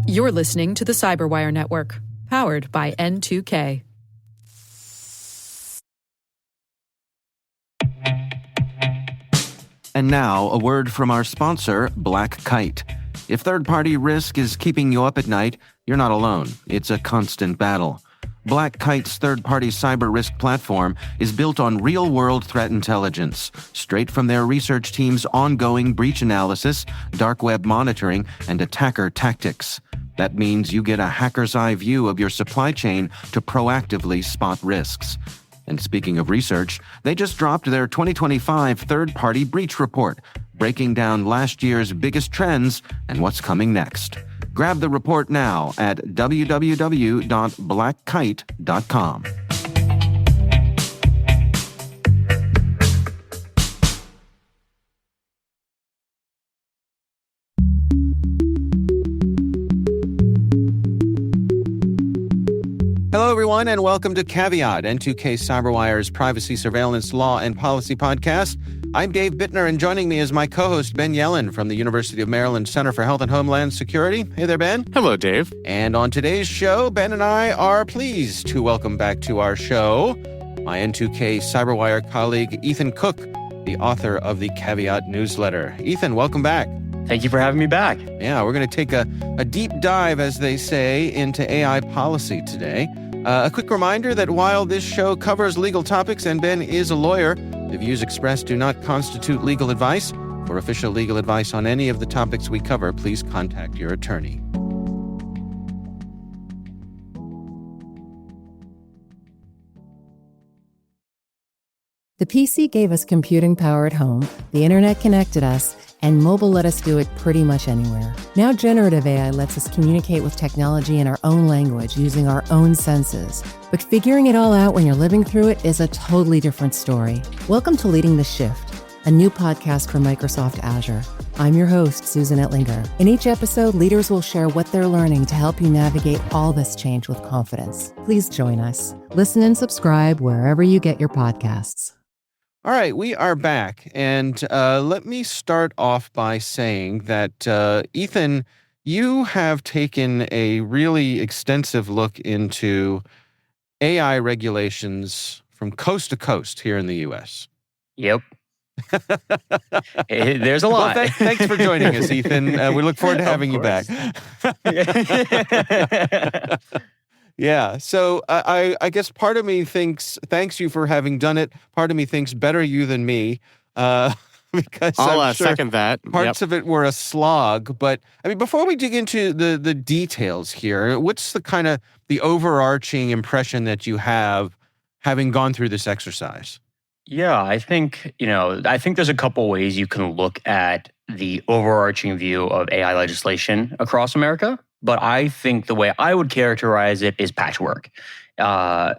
You're listening to the Cyberwire Network, powered by N2K. And now, a word from our sponsor, Black Kite. If third-party risk is keeping you up at night, you're not alone. It's a constant battle. Black Kite's third-party cyber risk platform is built on real-world threat intelligence, straight from their research team's ongoing breach analysis, dark web monitoring, and attacker tactics. That means you get a hacker's eye view of your supply chain to proactively spot risks. And speaking of research, they just dropped their 2025 third-party breach report, breaking down last year's biggest trends and what's coming next. Grab the report now at www.blackkite.com. Hello, everyone, and welcome to Caveat, N2K Cyberwire's privacy, surveillance, law, and policy podcast. I'm Dave Bittner, and joining me is my co-host, Ben Yellen from the University of Maryland Center for Health and Homeland Security. Hey there, Ben. Hello, Dave. And on today's show, Ben and I are pleased to welcome back to our show my N2K Cyberwire colleague, Ethan Cook, the author of the Caveat newsletter. Ethan, welcome back. Thank you for having me back. Yeah, we're going to take a deep dive, as they say, into AI policy today. A quick reminder that while this show covers legal topics and Ben is a lawyer, the views expressed do not constitute legal advice. For official legal advice on any of the topics we cover, please contact your attorney. The PC gave us computing power at home, the internet connected us, and mobile let us do it pretty much anywhere. Now generative AI lets us communicate with technology in our own language using our own senses. But figuring it all out when you're living through it is a totally different story. Welcome to Leading the Shift, a new podcast from Microsoft Azure. I'm your host, Susan Ettlinger. In each episode, leaders will share what they're learning to help you navigate all this change with confidence. Please join us. Listen and subscribe wherever you get your podcasts. All right, we are back, and let me start off by saying that, Ethan, you have taken a really extensive look into AI regulations from coast to coast here in the U.S. Yep. There's a lot. Well, thanks for joining us, Ethan. We look forward to having you back. Yeah, so I guess part of me thanks you for having done it. Part of me thinks better you than me, because I'll sure second that. Parts of it were a slog. But I mean, before we dig into the details here, what's the kind of the overarching impression that you have having gone through this exercise? Yeah, I think there's a couple ways you can look at the overarching view of AI legislation across America. But I think the way I would characterize it is patchwork.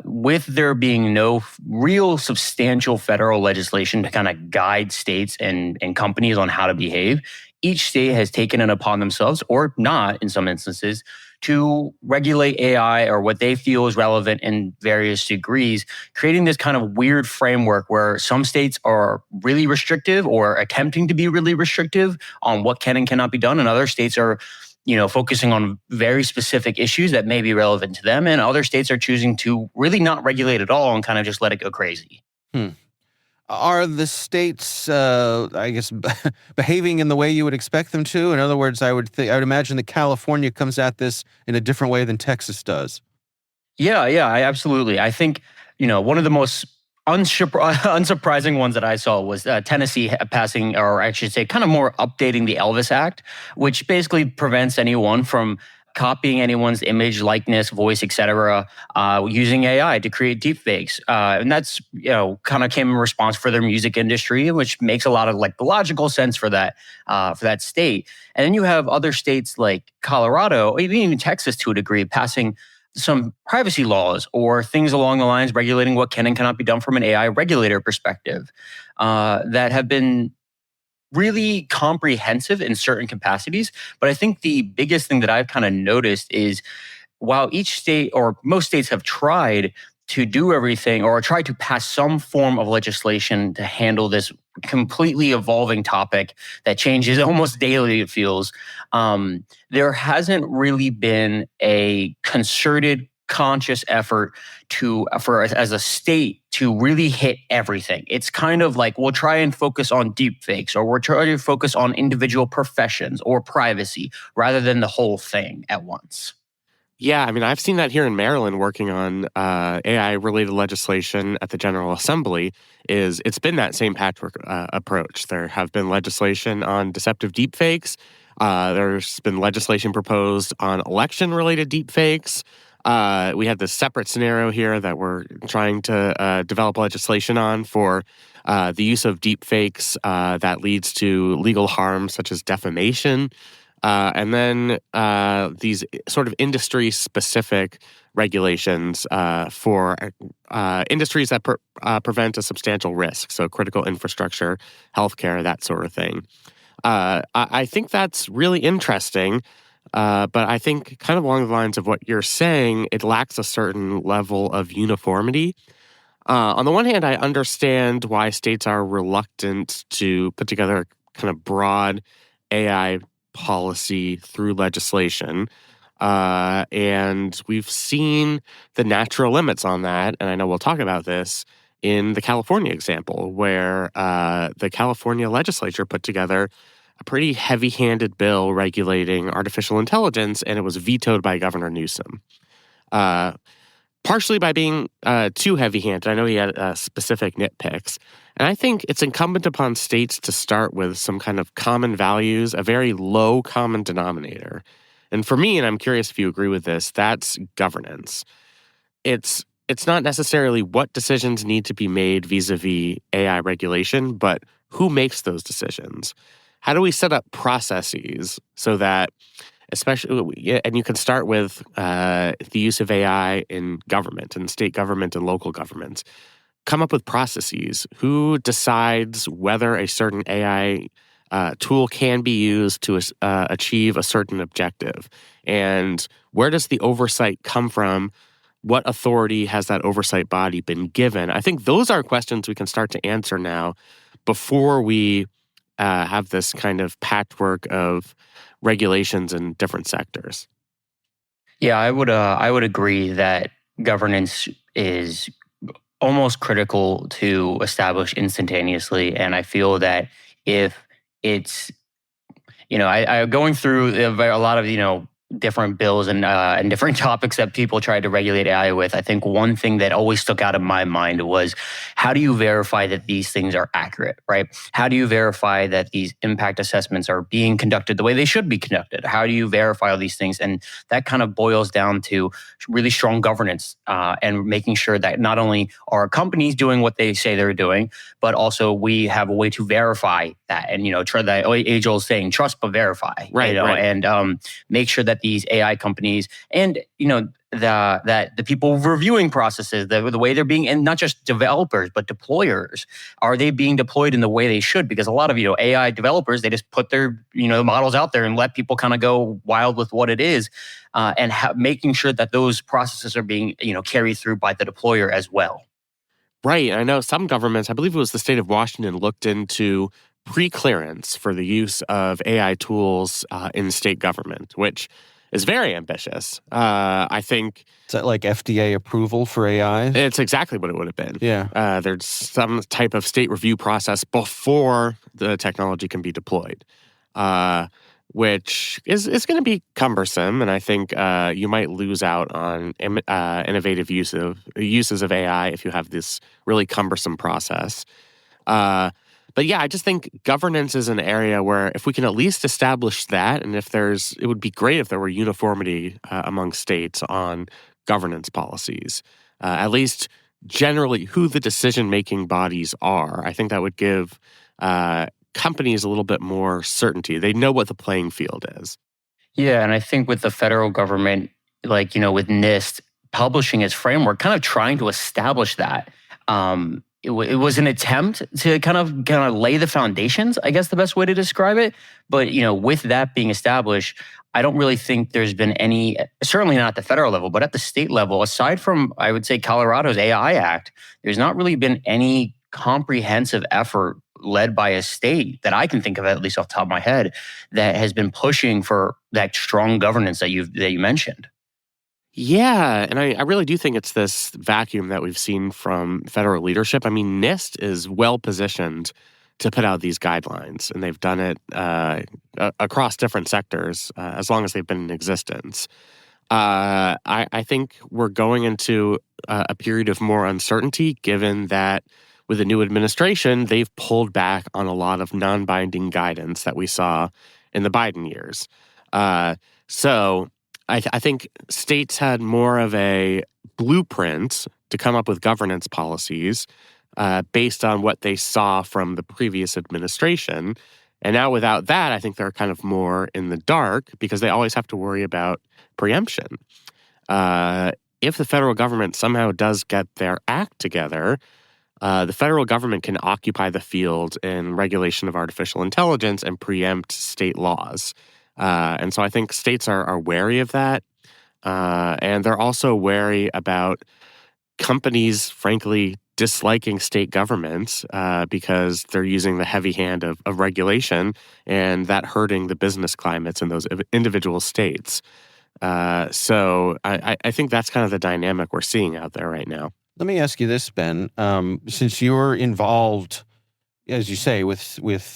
With there being no real substantial federal legislation to kind of guide states and companies on how to behave, each state has taken it upon themselves, or not in some instances, to regulate AI or what they feel is relevant in various degrees, creating this kind of weird framework where some states are really restrictive or attempting to be really restrictive on what can and cannot be done, and other states are focusing on very specific issues that may be relevant to them, and other states are choosing to really not regulate at all and kind of just let it go crazy. Are the states, behaving in the way you would expect them to? In other words, I would imagine that California comes at this in a different way than Texas does. Yeah, absolutely. I think, one of the most unsurprising ones that I saw was Tennessee passing, or I should say, kind of more updating the Elvis Act, which basically prevents anyone from copying anyone's image, likeness, voice, etc., using AI to create deepfakes. And that's, kind of came in response for their music industry, which makes a lot of logical sense for that state. And then you have other states like Colorado, even Texas to a degree, passing some privacy laws or things along the lines regulating what can and cannot be done from an AI regulator perspective that have been really comprehensive in certain capacities. But I think the biggest thing that I've kind of noticed is while each state or most states have tried to do everything or try to pass some form of legislation to handle this completely evolving topic that changes almost daily, it feels. There hasn't really been a concerted, conscious effort as a state to really hit everything. It's kind of like we'll try and focus on deep fakes, or we're trying to focus on individual professions or privacy rather than the whole thing at once. Yeah, I mean, I've seen that here in Maryland working on AI-related legislation at the General Assembly. It's been that same patchwork approach. There have been legislation on deceptive deepfakes. There's been legislation proposed on election-related deepfakes. We had this separate scenario here that we're trying to develop legislation on for the use of deepfakes that leads to legal harm such as defamation. And then these sort of industry-specific regulations for industries that prevent a substantial risk, so critical infrastructure, healthcare, that sort of thing. I think that's really interesting, but I think kind of along the lines of what you're saying, it lacks a certain level of uniformity. On the one hand, I understand why states are reluctant to put together a kind of broad AI policy through legislation. And we've seen the natural limits on that. And I know we'll talk about this in the California example, where the California legislature put together a pretty heavy-handed bill regulating artificial intelligence, and it was vetoed by Governor Newsom. Partially by being too heavy-handed. I know he had specific nitpicks. And I think it's incumbent upon states to start with some kind of common values, a very low common denominator. And for me, and I'm curious if you agree with this, that's governance. It's not necessarily what decisions need to be made vis-a-vis AI regulation, but who makes those decisions? How do we set up processes so that, especially, and you can start with the use of AI in government and state government and local governments. Come up with processes. Who decides whether a certain AI tool can be used to achieve a certain objective? And where does the oversight come from? What authority has that oversight body been given? I think those are questions we can start to answer now before we have this kind of patchwork of regulations in different sectors. Yeah, I would agree that governance is almost critical to establish instantaneously. And I feel that if it's, I going through a lot of, different bills and different topics that people tried to regulate AI with, I think one thing that always stuck out in my mind was, how do you verify that these things are accurate, right? How do you verify that these impact assessments are being conducted the way they should be conducted? How do you verify all these things? And that kind of boils down to really strong governance and making sure that not only are companies doing what they say they're doing, but also we have a way to verify that. And, try that age-old saying, trust but verify. Right. And make sure that these AI companies and, that the people reviewing processes, the way they're being, and not just developers, but deployers, are they being deployed in the way they should? Because a lot of, AI developers, they just put their, models out there and let people kind of go wild with what it is, and making sure that those processes are being, carried through by the deployer as well. Right. I know some governments, I believe it was the state of Washington, looked into pre-clearance for the use of AI tools in state government, which is very ambitious. I think... Is that like FDA approval for AI? It's exactly what it would have been. Yeah. There's some type of state review process before the technology can be deployed, which is going to be cumbersome. And I think you might lose out on innovative uses of AI if you have this really cumbersome process. But yeah, I just think governance is an area where if we can at least establish that, and it would be great if there were uniformity among states on governance policies, at least generally who the decision-making bodies are. I think that would give companies a little bit more certainty. They know what the playing field is. Yeah, and I think with the federal government, with NIST publishing its framework, kind of trying to establish that, it was an attempt to kind of lay the foundations, I guess the best way to describe it. But, with that being established, I don't really think there's been any, certainly not at the federal level, but at the state level, aside from, I would say, Colorado's AI Act, there's not really been any comprehensive effort led by a state that I can think of, at least off the top of my head, that has been pushing for that strong governance that you mentioned. Yeah, and I really do think it's this vacuum that we've seen from federal leadership. I mean, NIST is well positioned to put out these guidelines, and they've done it across different sectors as long as they've been in existence. I think we're going into a period of more uncertainty, given that with the new administration, they've pulled back on a lot of non-binding guidance that we saw in the Biden years. So I think states had more of a blueprint to come up with governance policies based on what they saw from the previous administration. And now without that, I think they're kind of more in the dark because they always have to worry about preemption. If the federal government somehow does get their act together, the federal government can occupy the field in regulation of artificial intelligence and preempt state laws. And so I think states are wary of that. And they're also wary about companies, frankly, disliking state governments because they're using the heavy hand of regulation and that hurting the business climates in those individual states. So I think that's kind of the dynamic we're seeing out there right now. Let me ask you this, Ben. Since you're involved, as you say, with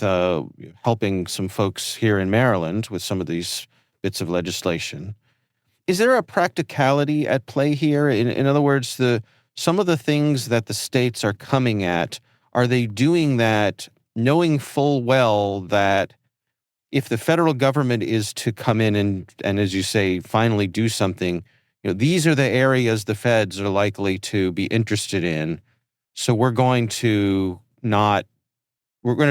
helping some folks here in Maryland with some of these bits of legislation, is there a practicality at play here? In other words, some of the things that the states are coming at, are they doing that knowing full well that if the federal government is to come in and as you say, finally do something, these are the areas the feds are likely to be interested in. So we're going to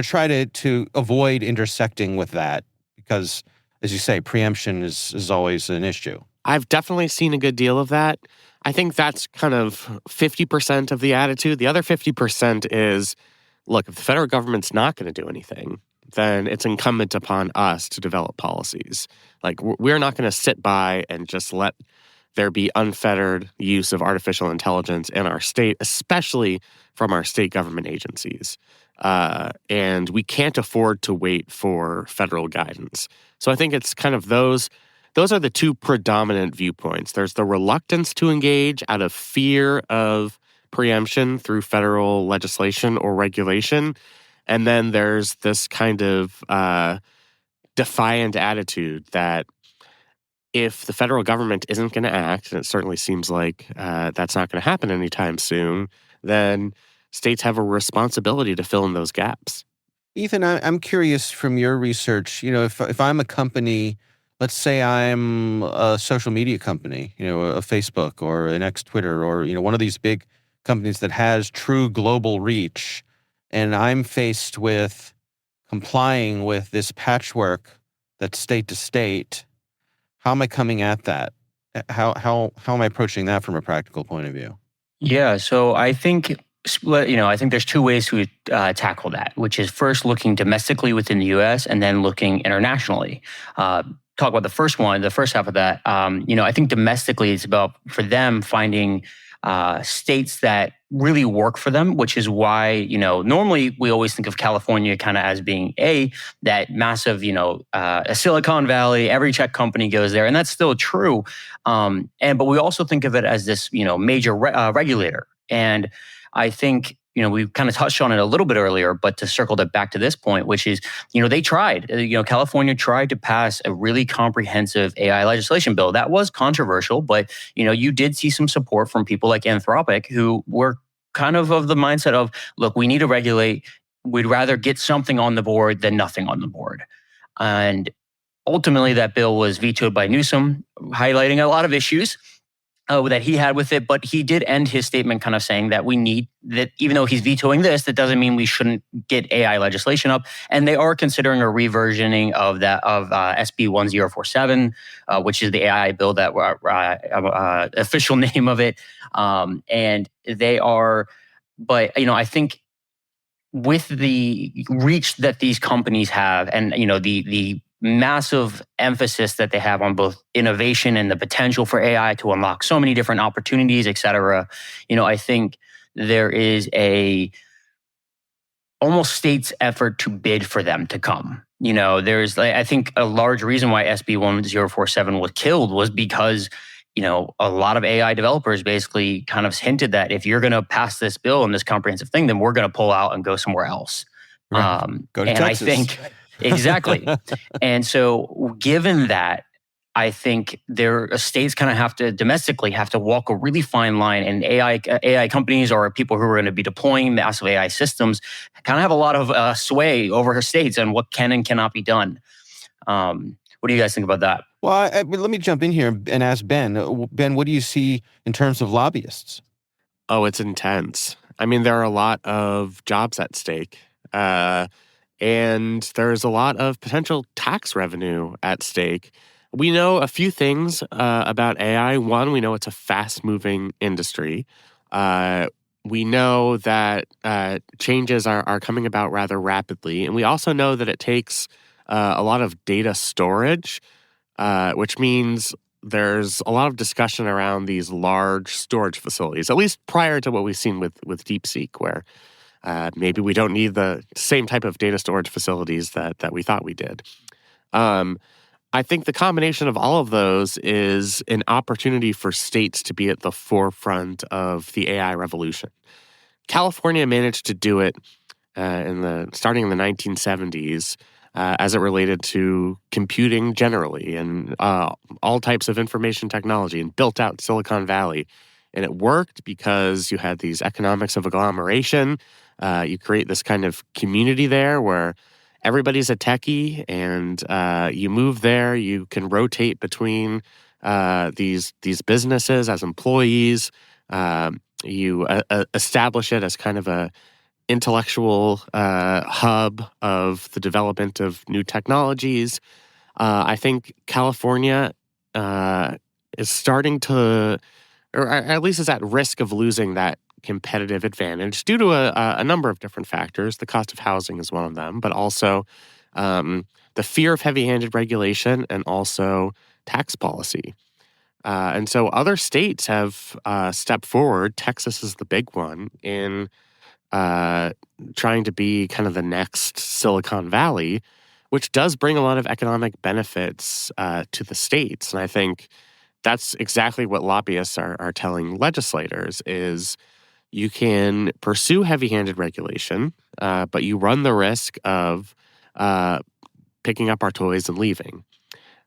try to avoid intersecting with that because, as you say, preemption is always an issue. I've definitely seen a good deal of that. I think that's kind of 50% of the attitude. The other 50% is, look, if the federal government's not going to do anything, then it's incumbent upon us to develop policies. Like, we're not going to sit by and just let there be unfettered use of artificial intelligence in our state, especially from our state government agencies. And we can't afford to wait for federal guidance. So I think it's kind of those are the two predominant viewpoints. There's the reluctance to engage out of fear of preemption through federal legislation or regulation. And then there's this kind of defiant attitude that if the federal government isn't going to act, and it certainly seems like that's not going to happen anytime soon, then states have a responsibility to fill in those gaps. Ethan, I'm curious from your research, if I'm a company, let's say I'm a social media company, a Facebook or an Twitter or, one of these big companies that has true global reach, and I'm faced with complying with this patchwork that's state to state. How am I coming at that? How am I approaching that from a practical point of view? Yeah, so I think there's two ways to tackle that, which is first looking domestically within the U.S. and then looking internationally. Talk about the first half of that. I think domestically it's about, for them, finding states that really work for them, which is why, normally we always think of California kind of as being that massive, a Silicon Valley, every tech company goes there, and that's still true. But we also think of it as this, major regulator. And I think, we kind of touched on it a little bit earlier, but to circle that back to this point, which is, they tried, California tried to pass a really comprehensive AI legislation bill. That was controversial, but, you did see some support from people like Anthropic who were kind of the mindset of, look, we need to regulate. We'd rather get something on the board than nothing on the board. And ultimately that bill was vetoed by Newsom, highlighting a lot of issues that he had with it, but he did end his statement kind of saying that we need that, even though he's vetoing this, that doesn't mean we shouldn't get AI legislation up. And they are considering a reversioning of SB 1047, which is the AI bill that official name of it. And they are, but I think with the reach that these companies have, and the massive emphasis that they have on both innovation and the potential for AI to unlock so many different opportunities, et cetera. I think there is a almost states' effort to bid for them to come. There's, I think, a large reason why SB 1047 was killed was because, a lot of AI developers basically kind of hinted that if you're going to pass this bill and this comprehensive thing, then we're going to pull out and go somewhere else. Right. Go to Texas. I think, exactly. And so given that, I think states kind of have to domestically walk a really fine line, and AI companies or people who are going to be deploying massive AI systems kind of have a lot of sway over states and what can and cannot be done. What do you guys think about that? Well, let me jump in here and ask Ben. Ben, what do you see in terms of lobbyists? Oh, it's intense. I mean, there are a lot of jobs at stake. And there's a lot of potential tax revenue at stake. We know a few things about AI. One, we know it's a fast-moving industry. We know that changes are coming about rather rapidly. And we also know that it takes a lot of data storage, which means there's a lot of discussion around these large storage facilities, at least prior to what we've seen with DeepSeek, where maybe we don't need the same type of data storage facilities that we thought we did. I think the combination of all of those is an opportunity for states to be at the forefront of the AI revolution. California managed to do it starting in the 1970s as it related to computing generally and all types of information technology, and built out Silicon Valley. And it worked because you had these economics of agglomeration. You create this kind of community there where everybody's a techie, and you move there. You can rotate between these businesses as employees. You establish it as kind of a intellectual hub of the development of new technologies. I think California is starting to, or at least is at risk of losing that competitive advantage due to a number of different factors. The cost of housing is one of them, but also the fear of heavy-handed regulation and also tax policy. And so other states have stepped forward. Texas is the big one in trying to be kind of the next Silicon Valley, which does bring a lot of economic benefits to the states. And I think that's exactly what lobbyists are telling legislators is you can pursue heavy-handed regulation, but you run the risk of picking up our toys and leaving.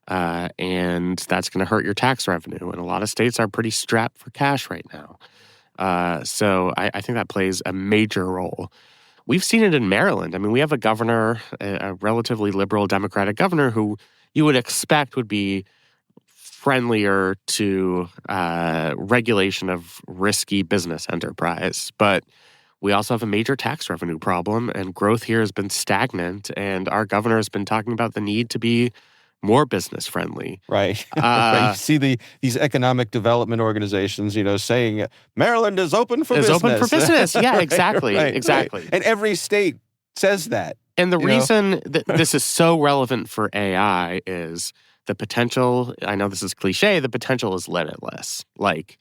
And that's going to hurt your tax revenue. And a lot of states are pretty strapped for cash right now. So I think that plays a major role. We've seen it in Maryland. I mean, we have a governor, a relatively liberal Democratic governor, who you would expect would be friendlier to regulation of risky business enterprise. But we also have a major tax revenue problem, and growth here has been stagnant, and our governor has been talking about the need to be more business friendly. Right. Right. You see these economic development organizations, saying Maryland is open for business. Is open for business. Yeah, exactly. Right, exactly. Right. And every state says that. And the reason that this is so relevant for AI is the potential, I know this is cliche, the potential is limitless. Like,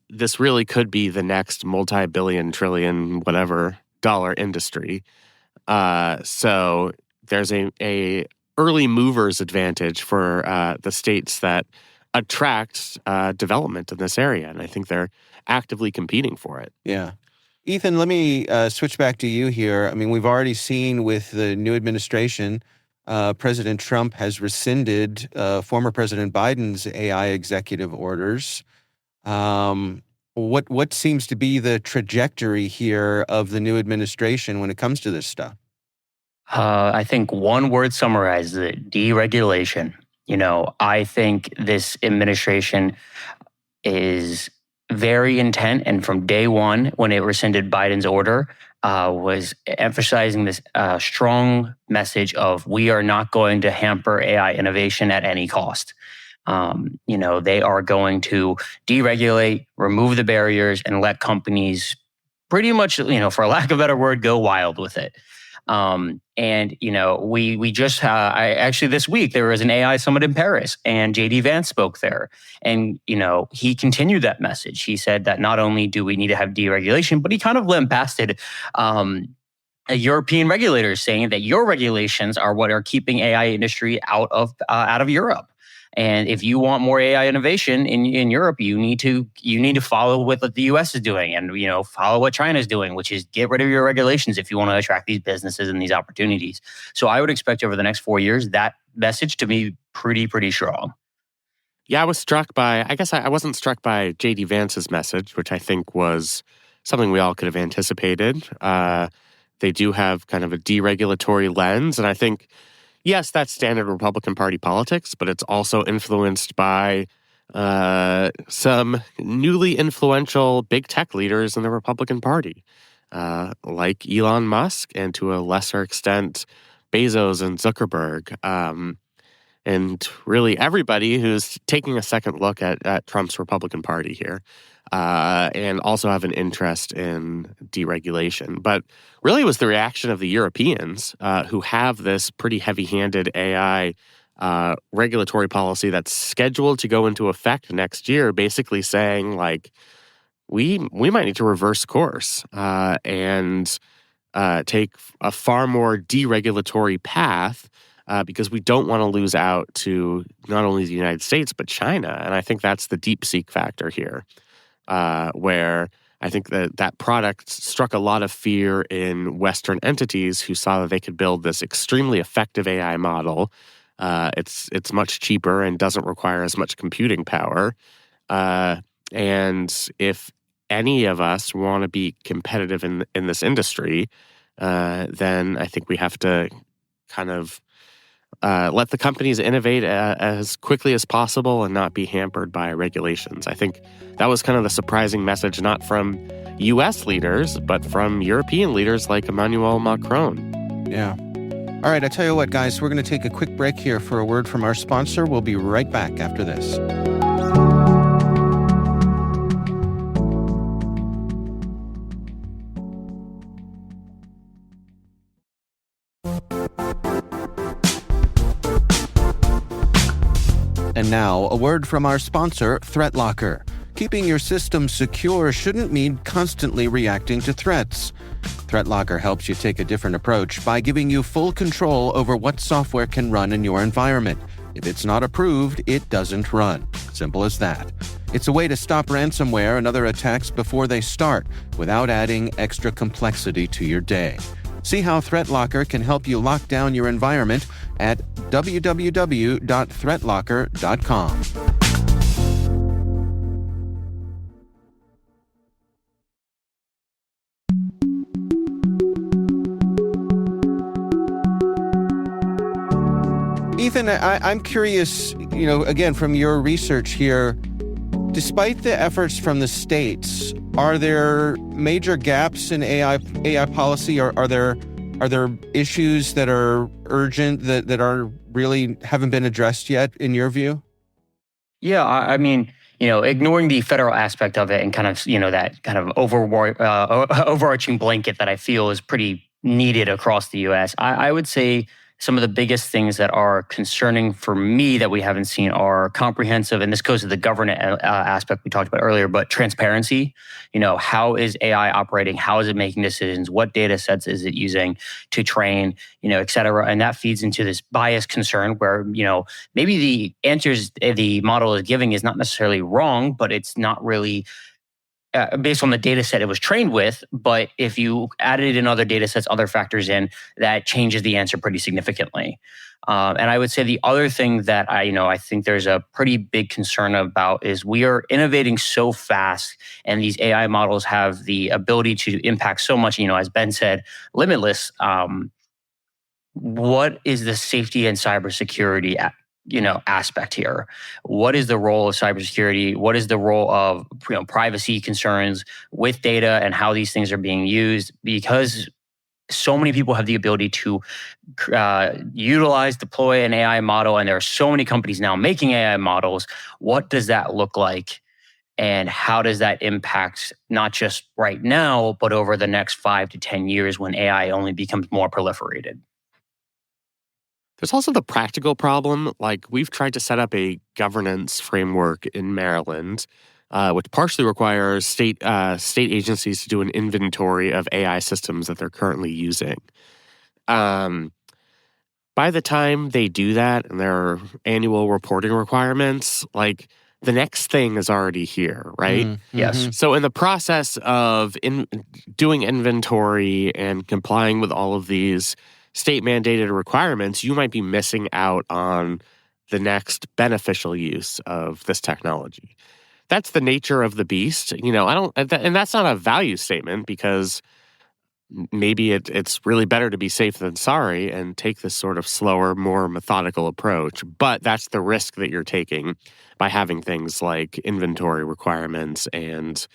this really could be the next multi-billion, trillion, whatever, dollar industry. So there's a early mover's advantage for the states that attract development in this area. And I think they're actively competing for it. Yeah. Ethan, let me switch back to you here. I mean, we've already seen with the new administration, President Trump has rescinded former President Biden's AI executive orders. What seems to be the trajectory here of the new administration when it comes to this stuff? I think one word summarizes it: deregulation. I think this administration is very intent, and from day one, when it rescinded Biden's order, was emphasizing this strong message of we are not going to hamper AI innovation at any cost. They are going to deregulate, remove the barriers, and let companies pretty much, for lack of a better word, go wild with it. We just actually this week there was an AI summit in Paris, and JD Vance spoke there, and he continued that message. He said that not only do we need to have deregulation, but he kind of lambasted European regulators saying that your regulations are what are keeping AI industry out of Europe. And if you want more AI innovation in Europe, you need to follow what the US is doing, and follow what China is doing, which is get rid of your regulations if you want to attract these businesses and these opportunities. So I would expect over the next 4 years that message to be pretty strong. Yeah, I wasn't struck by J.D. Vance's message, which I think was something we all could have anticipated. They do have kind of a deregulatory lens, and I think, yes, that's standard Republican Party politics, but it's also influenced by some newly influential big tech leaders in the Republican Party, like Elon Musk and to a lesser extent Bezos and Zuckerberg. And really everybody who's taking a second look at Trump's Republican Party here, and also have an interest in deregulation. But really it was the reaction of the Europeans, who have this pretty heavy-handed AI regulatory policy that's scheduled to go into effect next year, basically saying, like, we might need to reverse course and take a far more deregulatory path, because we don't want to lose out to not only the United States, but China. And I think that's the DeepSeek factor here, where I think that product struck a lot of fear in Western entities who saw that they could build this extremely effective AI model. It's much cheaper and doesn't require as much computing power. And if any of us want to be competitive in this industry, then I think we have to kind of let the companies innovate as quickly as possible and not be hampered by regulations. I think that was kind of the surprising message, not from U.S. leaders, but from European leaders like Emmanuel Macron. Yeah. All right, I tell you what, guys, we're going to take a quick break here for a word from our sponsor. We'll be right back after this. And now, a word from our sponsor, ThreatLocker. Keeping your system secure shouldn't mean constantly reacting to threats. ThreatLocker helps you take a different approach by giving you full control over what software can run in your environment. If it's not approved, it doesn't run. Simple as that. It's a way to stop ransomware and other attacks before they start, without adding extra complexity to your day. See how ThreatLocker can help you lock down your environment at www.threatlocker.com. Ethan, I'm curious, again, from your research here, despite the efforts from the states, are there major gaps in AI policy? Are there issues that are urgent that are really haven't been addressed yet, in your view? Yeah, I mean, ignoring the federal aspect of it and kind of, that kind of overarching blanket that I feel is pretty needed across the U.S., I would say some of the biggest things that are concerning for me that we haven't seen are comprehensive, and this goes to the governance aspect we talked about earlier, but transparency. How is AI operating? How is it making decisions? What data sets is it using to train, et cetera? And that feeds into this bias concern where, maybe the answers the model is giving is not necessarily wrong, but it's not really based on the data set it was trained with. But if you added in other data sets, other factors in, that changes the answer pretty significantly. And I would say the other thing that I think there's a pretty big concern about is we are innovating so fast, and these AI models have the ability to impact so much, as Ben said, limitless. What is the safety and cybersecurity aspect here? What is the role of cybersecurity? What is the role of privacy concerns with data and how these things are being used? Because so many people have the ability to deploy an AI model, and there are so many companies now making AI models. What does that look like? And how does that impact not just right now, but over the next 5 to 10 years when AI only becomes more proliferated? There's also the practical problem. Like, we've tried to set up a governance framework in Maryland which partially requires state agencies to do an inventory of AI systems that they're currently using. By the time they do that and their annual reporting requirements, like the next thing is already here, right? Mm-hmm. Yes. So in the process of doing inventory and complying with all of these state-mandated requirements, you might be missing out on the next beneficial use of this technology. That's the nature of the beast. And that's not a value statement, because maybe it's really better to be safe than sorry and take this sort of slower, more methodical approach. But that's the risk that you're taking by having things like inventory requirements and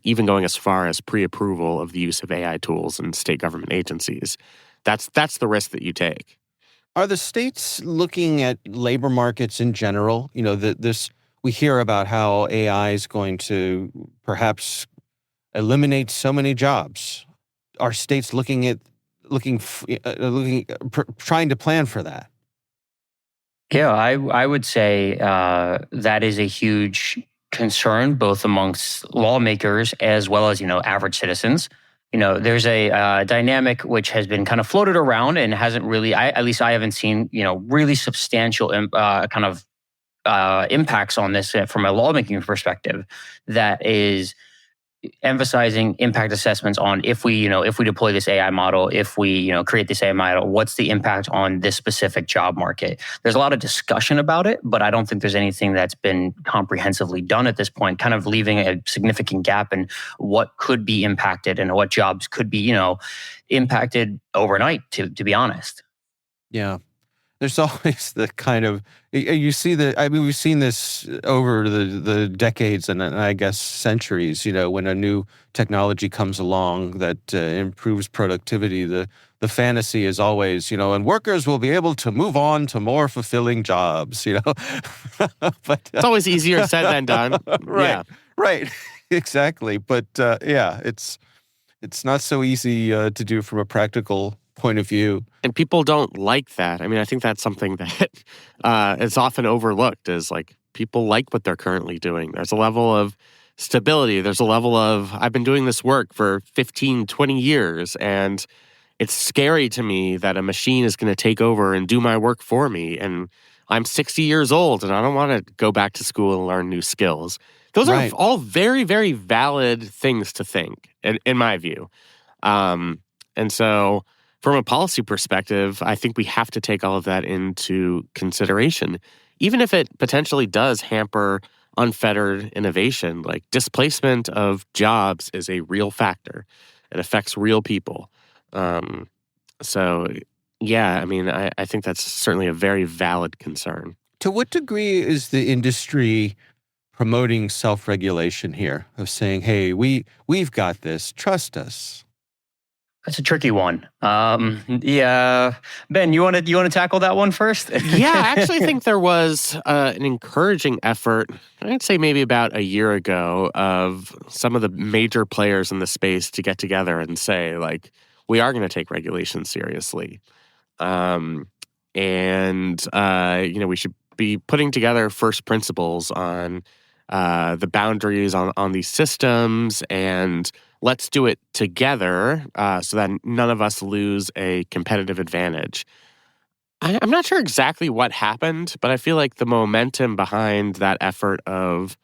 even going as far as pre-approval of the use of AI tools in state government agencies. That's the risk that you take. Are the states looking at labor markets in general? We hear about how AI is going to perhaps eliminate so many jobs. Are states trying to plan for that? Yeah, I would say that is a huge concern, both amongst lawmakers as well as, average citizens. There's a dynamic which has been kind of floated around and hasn't really, at least I haven't seen, really substantial impacts on this from a lawmaking perspective, that is emphasizing impact assessments on if we deploy this AI model, if we, create this AI model, what's the impact on this specific job market? There's a lot of discussion about it, but I don't think there's anything that's been comprehensively done at this point, kind of leaving a significant gap in what could be impacted and what jobs could be, impacted overnight, to be honest. Yeah. There's always the kind of, we've seen this over the decades and I guess centuries, when a new technology comes along that improves productivity, the fantasy is always, and workers will be able to move on to more fulfilling jobs, But it's always easier said than done. Right. Yeah. Right. Exactly. But it's not so easy to do from a practical point of view. And people don't like that. I mean, I think that's something that is often overlooked, is like people like what they're currently doing. There's a level of stability. There's a level of, I've been doing this work for 15, 20 years, and it's scary to me that a machine is going to take over and do my work for me. And I'm 60 years old and I don't want to go back to school and learn new skills. Those Right. are all very, very valid things to think, in my view. And so from a policy perspective, I think we have to take all of that into consideration. Even if it potentially does hamper unfettered innovation, like displacement of jobs is a real factor. It affects real people. So, yeah, I mean, I think that's certainly a very valid concern. To what degree is the industry promoting self-regulation here, of saying, hey, we've got this, trust us? That's a tricky one. Yeah, Ben, you want to tackle that one first? Yeah, I actually think there was an encouraging effort, I'd say maybe about a year ago, of some of the major players in the space to get together and say, like, we are going to take regulation seriously. And we should be putting together first principles on the boundaries on these systems, and let's do it together so that none of us lose a competitive advantage. I'm not sure exactly what happened, but I feel like the momentum behind that effort of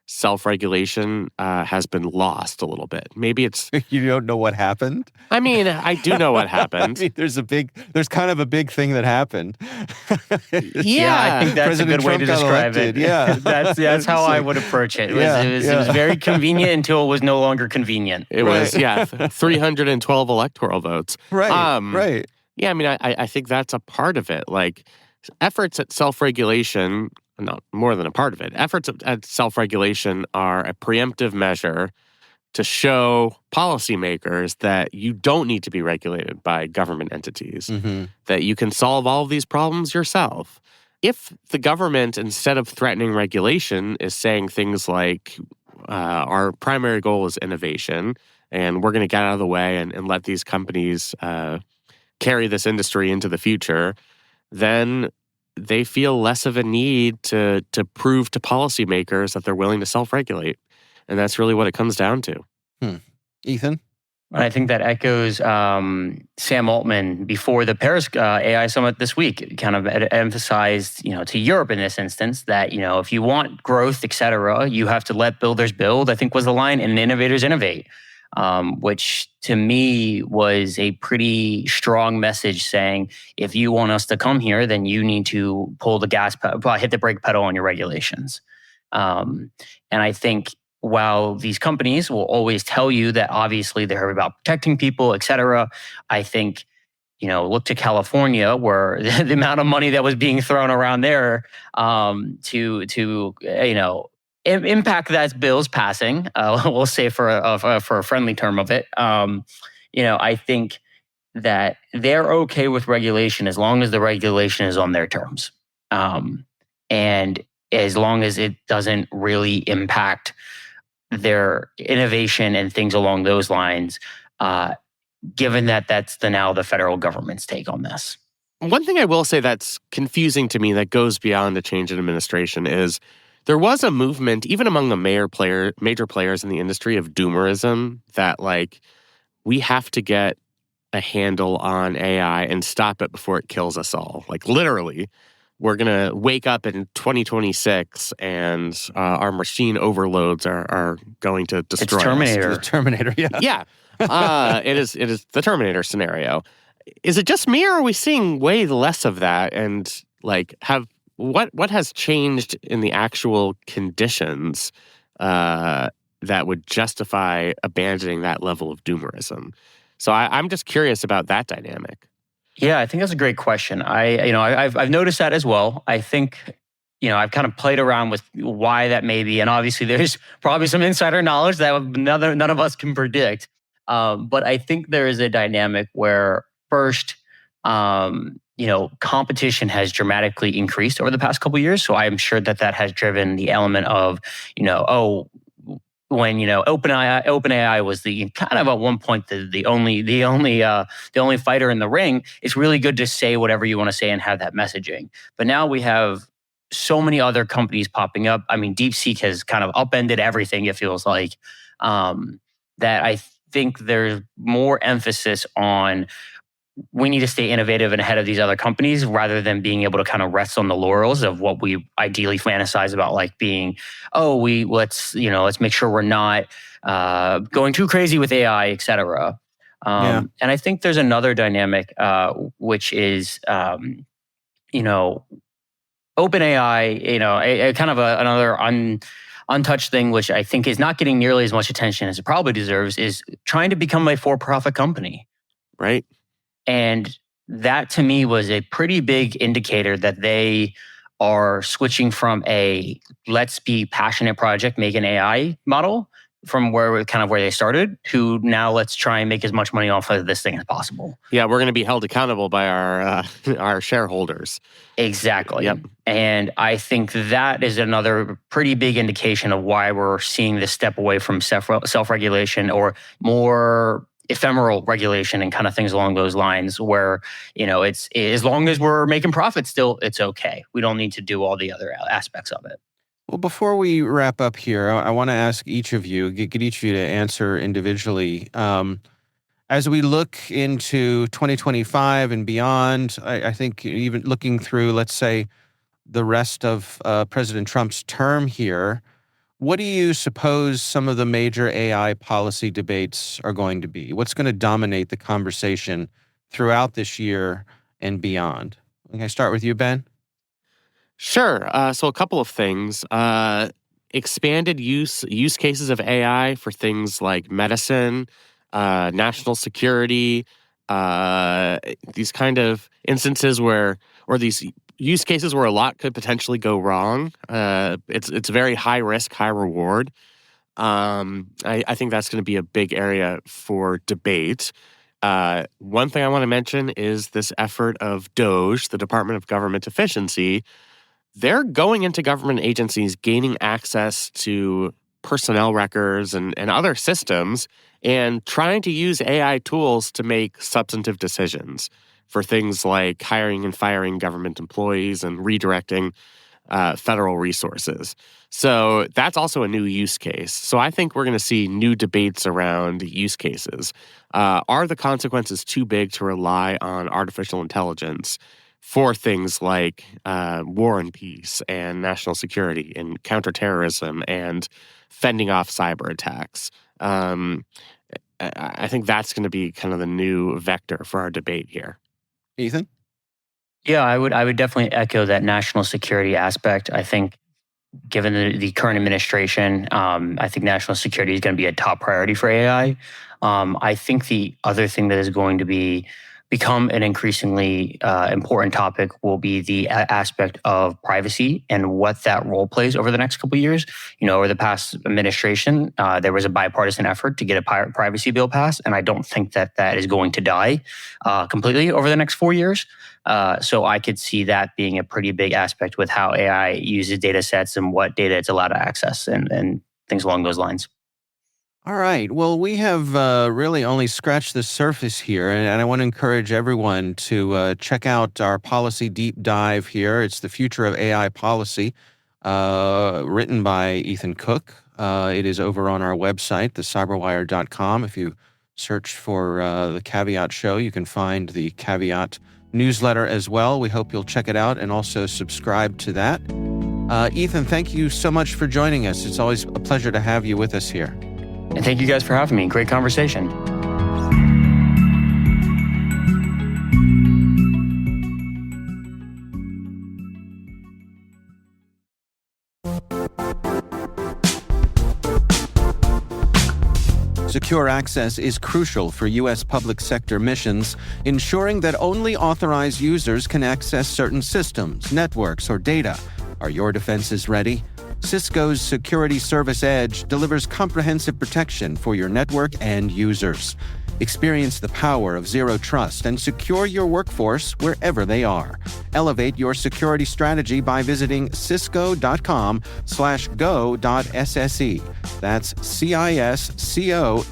self-regulation has been lost a little bit. Maybe it's... You don't know what happened? I mean, I do know what happened. I mean, there's kind of a big thing that happened. Yeah, I think that's President a good way Trump to got describe elected. it. Yeah. That's how I would approach it. It was very convenient until it was no longer convenient. It was, 312 electoral votes. Right, right. Yeah, I mean, I think that's a part of it. Like, efforts at self-regulation, not more than a part of it, efforts at self-regulation are a preemptive measure to show policymakers that you don't need to be regulated by government entities, that you can solve all of these problems yourself. If the government, instead of threatening regulation, is saying things like, our primary goal is innovation, and we're going to get out of the way and let these companies carry this industry into the future, then they feel less of a need to prove to policymakers that they're willing to self-regulate. And that's really what it comes down to. Ethan? And I think that echoes Sam Altman before the Paris AI summit this week. Kind of emphasized, to Europe in this instance that, if you want growth, et cetera, you have to let builders build, I think was the line, and innovators innovate, which to me was a pretty strong message saying, if you want us to come here, then you need to pull the gas pedal, hit the brake pedal on your regulations. And I think, while these companies will always tell you that obviously they're about protecting people, et cetera, I think, look to California where the amount of money that was being thrown around there to impact that bill's passing, we'll say for a friendly term of it, I think that they're okay with regulation as long as the regulation is on their terms. And as long as it doesn't really impact their innovation and things along those lines, given that that's now the federal government's take on this. One thing I will say that's confusing to me that goes beyond the change in administration is there was a movement, even among the major players in the industry, of doomerism that, we have to get a handle on AI and stop it before it kills us all. Literally. We're going to wake up in 2026 and our machine overloads are going to destroy it's Terminator. The Terminator, yeah. Yeah. It is the Terminator scenario. Is it just me or are we seeing way less of that? And what has changed in the actual conditions that would justify abandoning that level of doomerism? So I'm just curious about that dynamic. Yeah, I think that's a great question. I've noticed that as well. I think, I've kind of played around with why that may be, and obviously there's probably some insider knowledge that none of us can predict. But I think there is a dynamic where first, competition has dramatically increased over the past couple of years. So I'm sure that has driven the element of, when OpenAI was the kind of at one point the only fighter in the ring. It's really good to say whatever you want to say and have that messaging. But now we have so many other companies popping up. I mean, DeepSeek has kind of upended everything. It feels like that. I think there's more emphasis on we need to stay innovative and ahead of these other companies rather than being able to kind of rest on the laurels of what we ideally fantasize about, being, let's make sure we're not going too crazy with AI, et cetera. And I think there's another dynamic, which is, OpenAI, kind of another untouched thing, which I think is not getting nearly as much attention as it probably deserves, is trying to become a for-profit company. Right. And that to me was a pretty big indicator that they are switching from a let's be passionate project, make an AI model from where they started to now let's try and make as much money off of this thing as possible. Yeah, we're going to be held accountable by our shareholders. Exactly. Yep. And I think that is another pretty big indication of why we're seeing this step away from self-regulation or more ephemeral regulation and kind of things along those lines where, it's as long as we're making profits still, it's okay. We don't need to do all the other aspects of it. Well, before we wrap up here, I want to ask each of you, get each of you to answer individually. As we look into 2025 and beyond, I think even looking through, let's say, the rest of President Trump's term here, what do you suppose some of the major AI policy debates are going to be? What's going to dominate the conversation throughout this year and beyond? Can I start with you, Ben? Sure. So a couple of things. Expanded use cases of AI for things like medicine, national security, these kind of instances or these use cases where a lot could potentially go wrong. It's very high risk, high reward. I think that's going to be a big area for debate. One thing I want to mention is this effort of DOGE, the Department of Government Efficiency. They're going into government agencies, gaining access to personnel records and other systems, and trying to use AI tools to make substantive decisions. for things like hiring and firing government employees and redirecting federal resources. So that's also a new use case. So I think we're going to see new debates around use cases. Are the consequences too big to rely on artificial intelligence for things like war and peace and national security and counterterrorism and fending off cyber attacks? I think that's going to be kind of the new vector for our debate here. Ethan? Yeah, I would definitely echo that national security aspect. I think given the current administration, I think national security is going to be a top priority for AI. I think the other thing that is going to become an increasingly important topic will be the aspect of privacy and what that role plays over the next couple of years. Over the past administration, there was a bipartisan effort to get a privacy bill passed, and I don't think that is going to die completely over the next 4 years. So I could see that being a pretty big aspect with how AI uses data sets and what data it's allowed to access and things along those lines. All right. Well, we have really only scratched the surface here, and I want to encourage everyone to check out our policy deep dive here. It's The Future of AI Policy, written by Ethan Cook. It is over on our website, thecyberwire.com. If you search for the Caveat Show, you can find the Caveat newsletter as well. We hope you'll check it out and also subscribe to that. Ethan, thank you so much for joining us. It's always a pleasure to have you with us here. And thank you guys for having me. Great conversation. Secure access is crucial for U.S. public sector missions, ensuring that only authorized users can access certain systems, networks, or data. Are your defenses ready? Cisco's Security Service Edge delivers comprehensive protection for your network and users. Experience the power of zero trust and secure your workforce wherever they are. Elevate your security strategy by visiting cisco.com/go.sse. That's cisco.com/go/sse.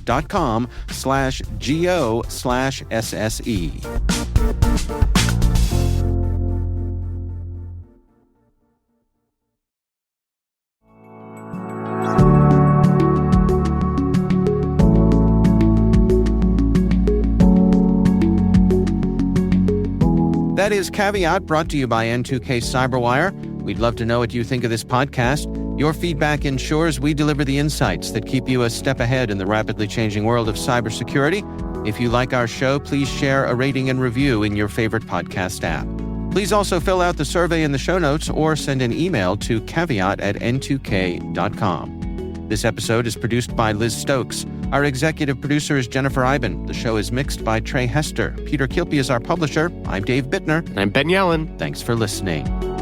That is Caveat, brought to you by N2K Cyberwire. We'd love to know what you think of this podcast. Your feedback ensures we deliver the insights that keep you a step ahead in the rapidly changing world of cybersecurity. If you like our show, please share a rating and review in your favorite podcast app. Please also fill out the survey in the show notes or send an email to caveat@n2k.com. This episode is produced by Liz Stokes. Our executive producer is Jennifer Eiben. The show is mixed by Trey Hester. Peter Kilpie is our publisher. I'm Dave Bittner. And I'm Ben Yellen. Thanks for listening.